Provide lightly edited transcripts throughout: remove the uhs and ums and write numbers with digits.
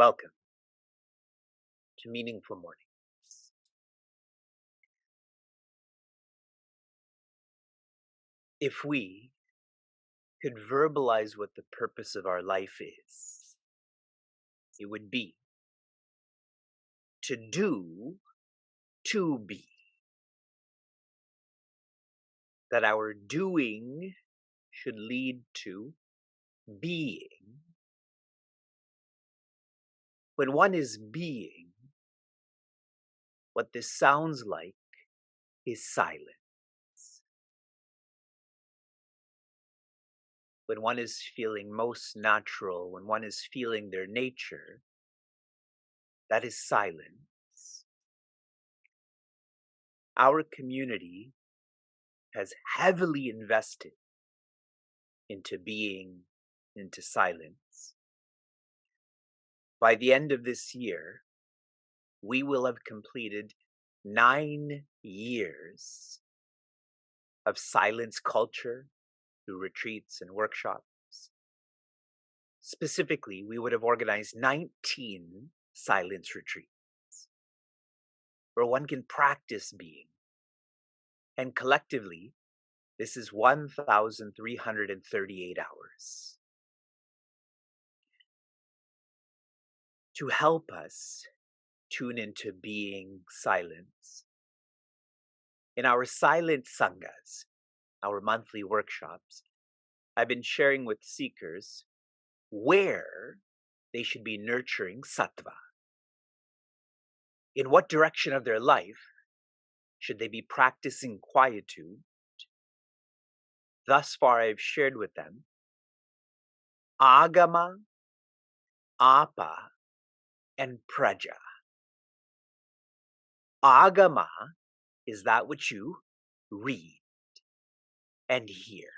Welcome to Meaningful Mornings. If we could verbalize what the purpose of our life is, it would be to do, to be. That our doing should lead to being. When one is being, what this sounds like is silence. When one is feeling most natural, when one is feeling their nature, that is silence. Our community has heavily invested into being, into silence. By the end of this year, we will have completed 9 years of silence culture through retreats and workshops. Specifically, we would have organized 19 silence retreats where one can practice being. And collectively, this is 1,338 hours. To help us tune into being silence, in our silent sanghas, our monthly workshops, I've been sharing with seekers where they should be nurturing sattva. In what direction of their life should they be practicing quietude? Thus far, I've shared with them agama, apa, and praja. Agama is that which you read and hear.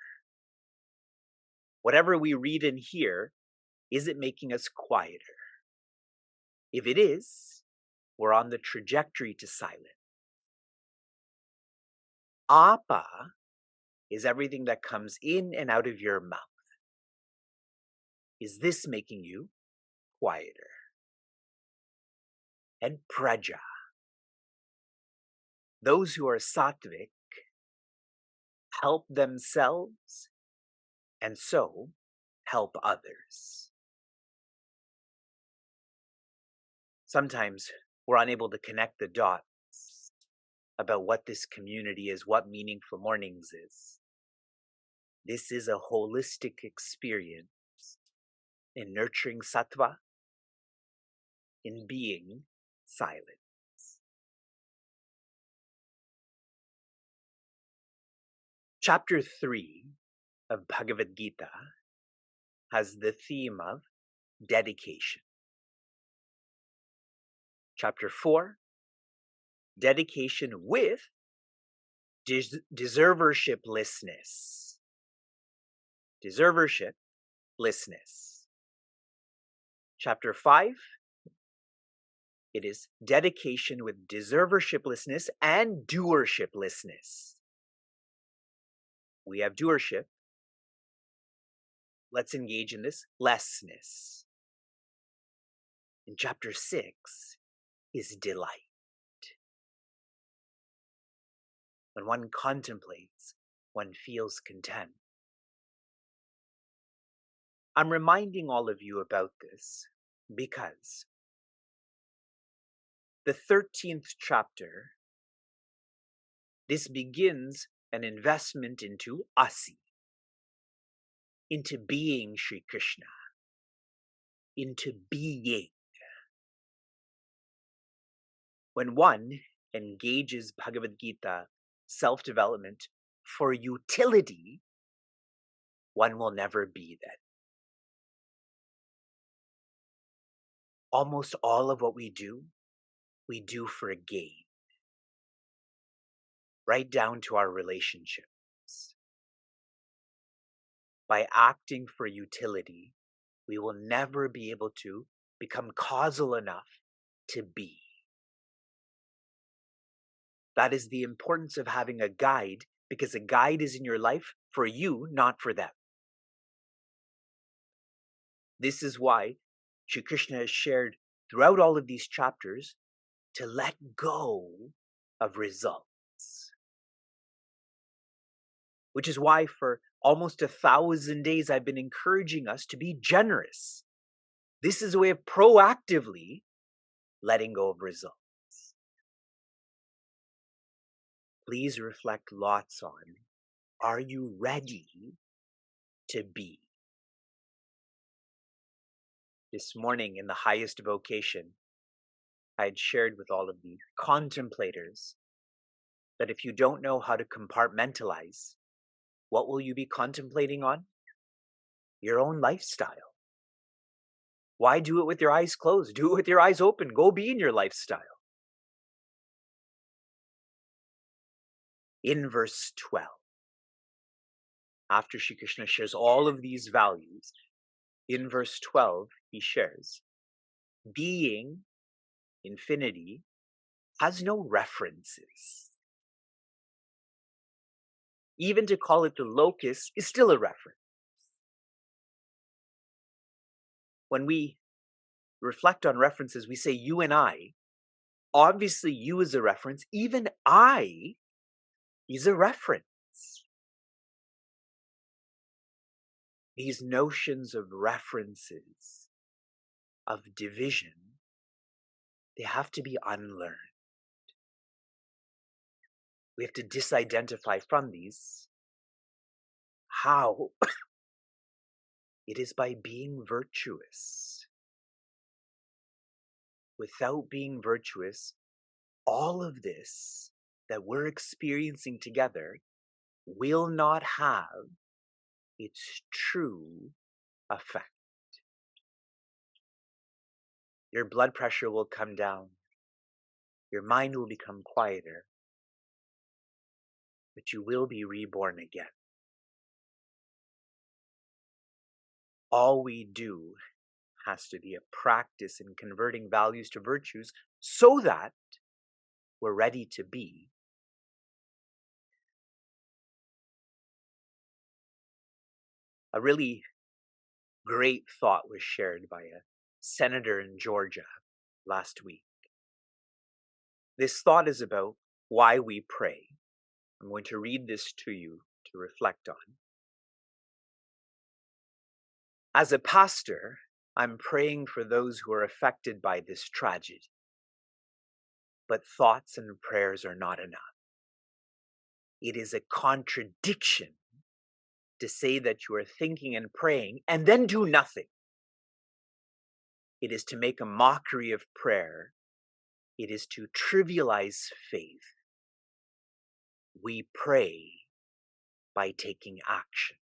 Whatever we read and hear, is it making us quieter? If it is, we're on the trajectory to silence. Apa is everything that comes in and out of your mouth. Is this making you quieter? And praja. Those who are sattvic help themselves and so help others. Sometimes we're unable to connect the dots about what this community is, what Meaningful Mornings is. This is a holistic experience in nurturing sattva, in being silent. Chapter 3 of Bhagavad Gita has the theme of dedication. Chapter 4, dedication with deservershiplessness. Deservershiplessness. Chapter 5, it is dedication with deservershiplessness and doershiplessness. We have doership. Let's engage in this lessness. In chapter 6 is delight. When one contemplates, one feels content. I'm reminding all of you about this because the 13th chapter, this begins an investment into Asi, into being Sri Krishna, into being. When one engages Bhagavad Gita self-development for utility, one will never be that. Almost all of what we do for gain. Right down to our relationships. By acting for utility, we will never be able to become causal enough to be. That is the importance of having a guide, because a guide is in your life for you, not for them. This is why Shri Krishna has shared throughout all of these chapters to let go of results. Which is why for almost 1,000 days I've been encouraging us to be generous. This is a way of proactively letting go of results. Please reflect lots on, are you ready to be? This morning in the highest vocation, I had shared with all of the contemplators that if you don't know how to compartmentalize, what will you be contemplating on? Your own lifestyle. Why do it with your eyes closed? Do it with your eyes open. Go be in your lifestyle. In verse 12, after Shri Krishna shares all of these values, in verse 12, he shares, being, infinity, has no references. Even to call it the locus is still a reference. When we reflect on references, we say you and I. Obviously, you is a reference. Even I is a reference. These notions of references, of division, they have to be unlearned. We have to disidentify from these. How? It is by being virtuous. Without being virtuous, all of this that we're experiencing together will not have its true effect. Your blood pressure will come down. Your mind will become quieter. But you will be reborn again. All we do has to be a practice in converting values to virtues so that we're ready to be. A really great thought was shared by a senator in Georgia last week. This thought is about why we pray. I'm going to read this to you to reflect on. As a pastor, I'm praying for those who are affected by this tragedy. But thoughts and prayers are not enough. It is a contradiction to say that you are thinking and praying and then do nothing. It is to make a mockery of prayer. It is to trivialize faith. We pray by taking action.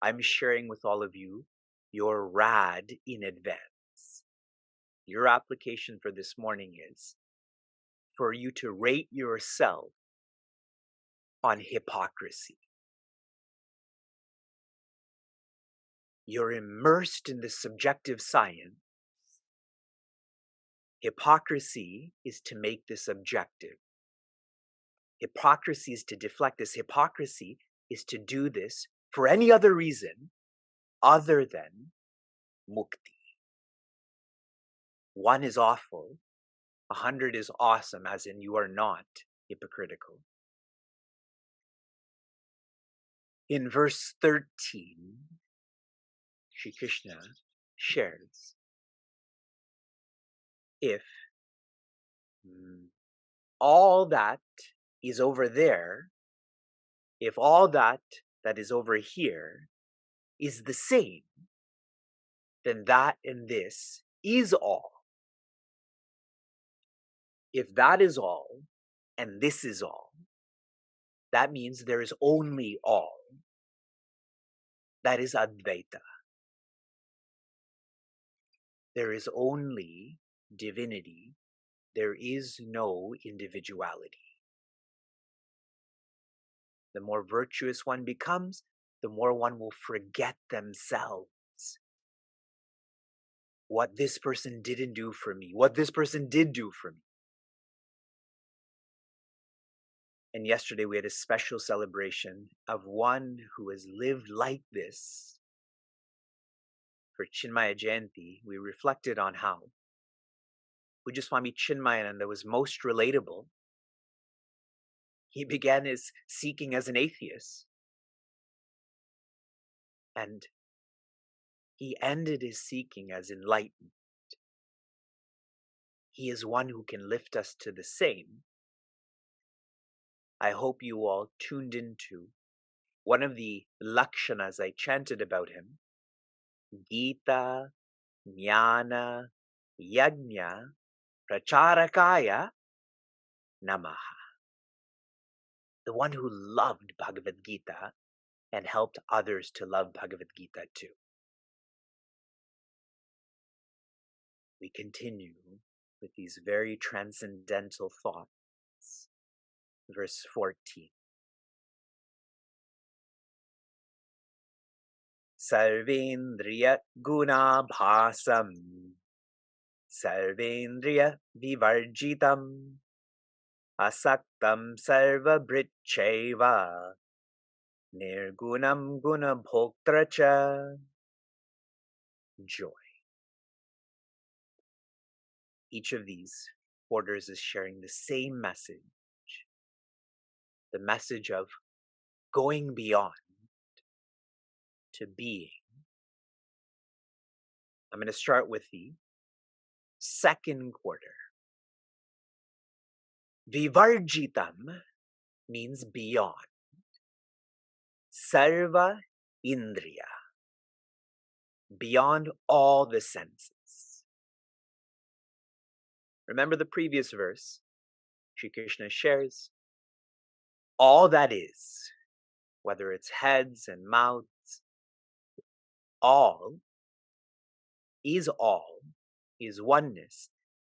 I'm sharing with all of you your RAD in advance. Your application for this morning is for you to rate yourself on hypocrisy. You're immersed in the subjective science. Hypocrisy is to make this objective. Hypocrisy is to deflect this. Hypocrisy is to do this for any other reason other than mukti. 1 is awful, 100 is awesome, as in you are not hypocritical. In verse 13, Shri Krishna shares, if all that is over there, if all that is over here is the same, then that and this is all. If that is all and this is all, that means there is only all. That is Advaita. There is only divinity. There is no individuality. The more virtuous one becomes, the more one will forget themselves. What this person didn't do for me, what this person did do for me. And yesterday we had a special celebration of one who has lived like this for Chinmaya Jayanti, we reflected on how Pujaswami Chinmayananda was most relatable. He began his seeking as an atheist, and he ended his seeking as enlightened. He is one who can lift us to the same. I hope you all tuned into one of the lakshanas I chanted about him, Gita, Jnana, Yajna, Pracharakaya, Namaha. The one who loved Bhagavad Gita and helped others to love Bhagavad Gita too. We continue with these very transcendental thoughts. Verse 14. Sarvendriya guna bhasam Sarvendriya vivarjitam Asaktam sarva britcheva Nirgunam guna bhoktracha. Joy. Each of these orders is sharing the same message. The message of going beyond to being. I'm going to start with the second quarter. Vivarjitam means beyond. Sarva Indriya, beyond all the senses. Remember the previous verse? Shri Krishna shares all that is, whether it's heads and mouths, all is oneness.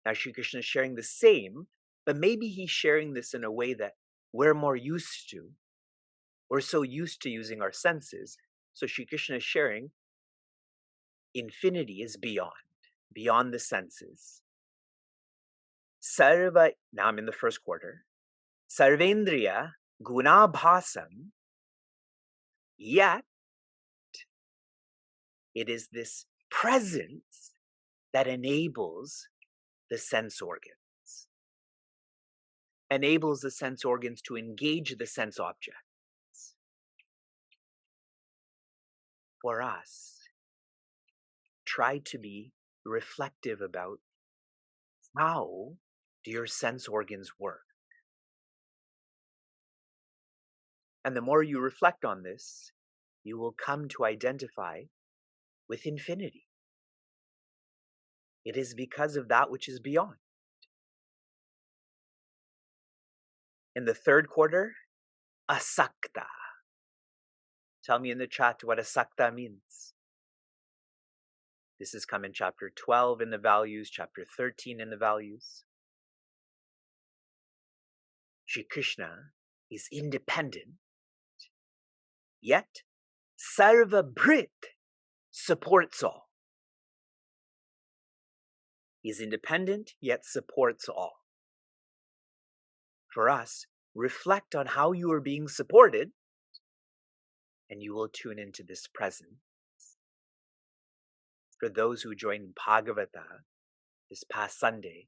Now Shri Krishna is sharing the same, but maybe he's sharing this in a way that we're more used to. We're so used to using our senses. So Shri Krishna is sharing infinity is beyond the senses. Sarva, now I'm in the first quarter. Sarvendriya gunabhasam, yet it is this presence that enables the sense organs. Enables the sense organs to engage the sense objects. For us, try to be reflective about how do your sense organs work. And the more you reflect on this, you will come to identify with infinity. It is because of that which is beyond. In the third quarter, asakta. Tell me in the chat what asakta means. This has come in chapter 12 in the values, chapter 13 in the values. Shri Krishna is independent, yet Sarva Brit supports all. He is independent, yet supports all. For us, reflect on how you are being supported, and you will tune into this presence. For those who joined Bhagavata this past Sunday,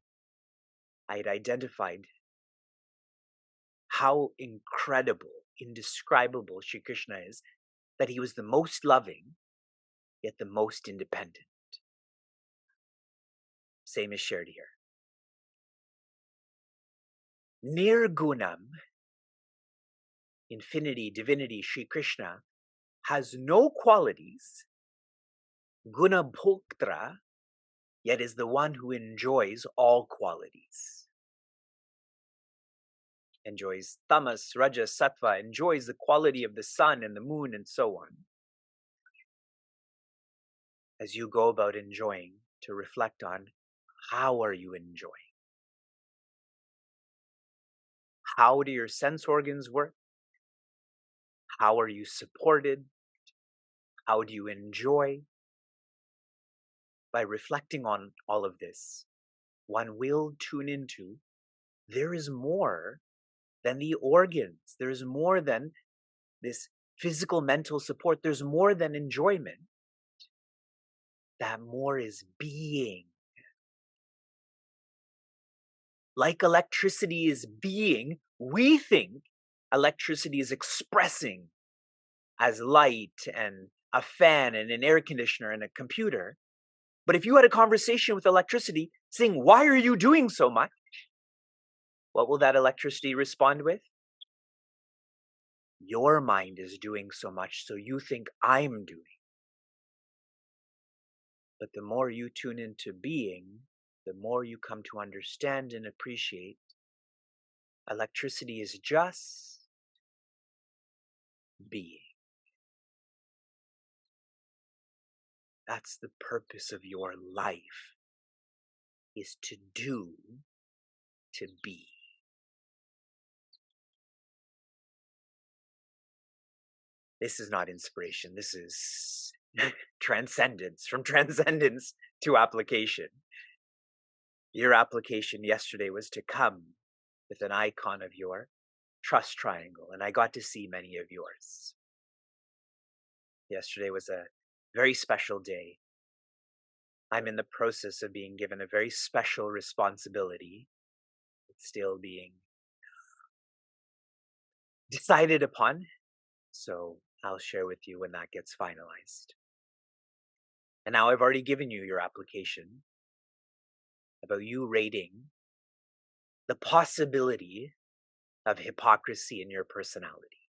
I had identified how incredible, indescribable Shri Krishna is, that he was the most loving, yet the most independent. Same is shared here. Nirgunam, infinity, divinity, Shri Krishna, has no qualities. Guna bhoktra, yet is the one who enjoys all qualities. Enjoys tamas, rajas, sattva, enjoys the quality of the sun and the moon and so on. As you go about enjoying, to reflect on how are you enjoying? How do your sense organs work? How are you supported? How do you enjoy? By reflecting on all of this, one will tune into there is more than the organs. There's more than this physical, mental support. There's more than enjoyment. that more is being. Like electricity is being, we think electricity is expressing as light and a fan and an air conditioner and a computer. But if you had a conversation with electricity saying, "Why are you doing so much?" what will that electricity respond with? Your mind is doing so much, so you think I'm doing. But the more you tune into being, the more you come to understand and appreciate electricity is just being. That's the purpose of your life, is to do, to be. This is not inspiration. This is transcendence, from transcendence to application. Your application yesterday was to come with an icon of your trust triangle, and I got to see many of yours. Yesterday was a very special day. I'm in the process of being given a very special responsibility. It's still being decided upon, so I'll share with you when that gets finalized. And now I've already given you your application about you rating the possibility of hypocrisy in your personality.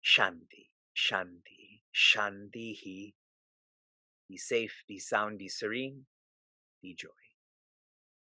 Shanti, Shanti, Shanti. Be safe, be sound, be serene, be joy.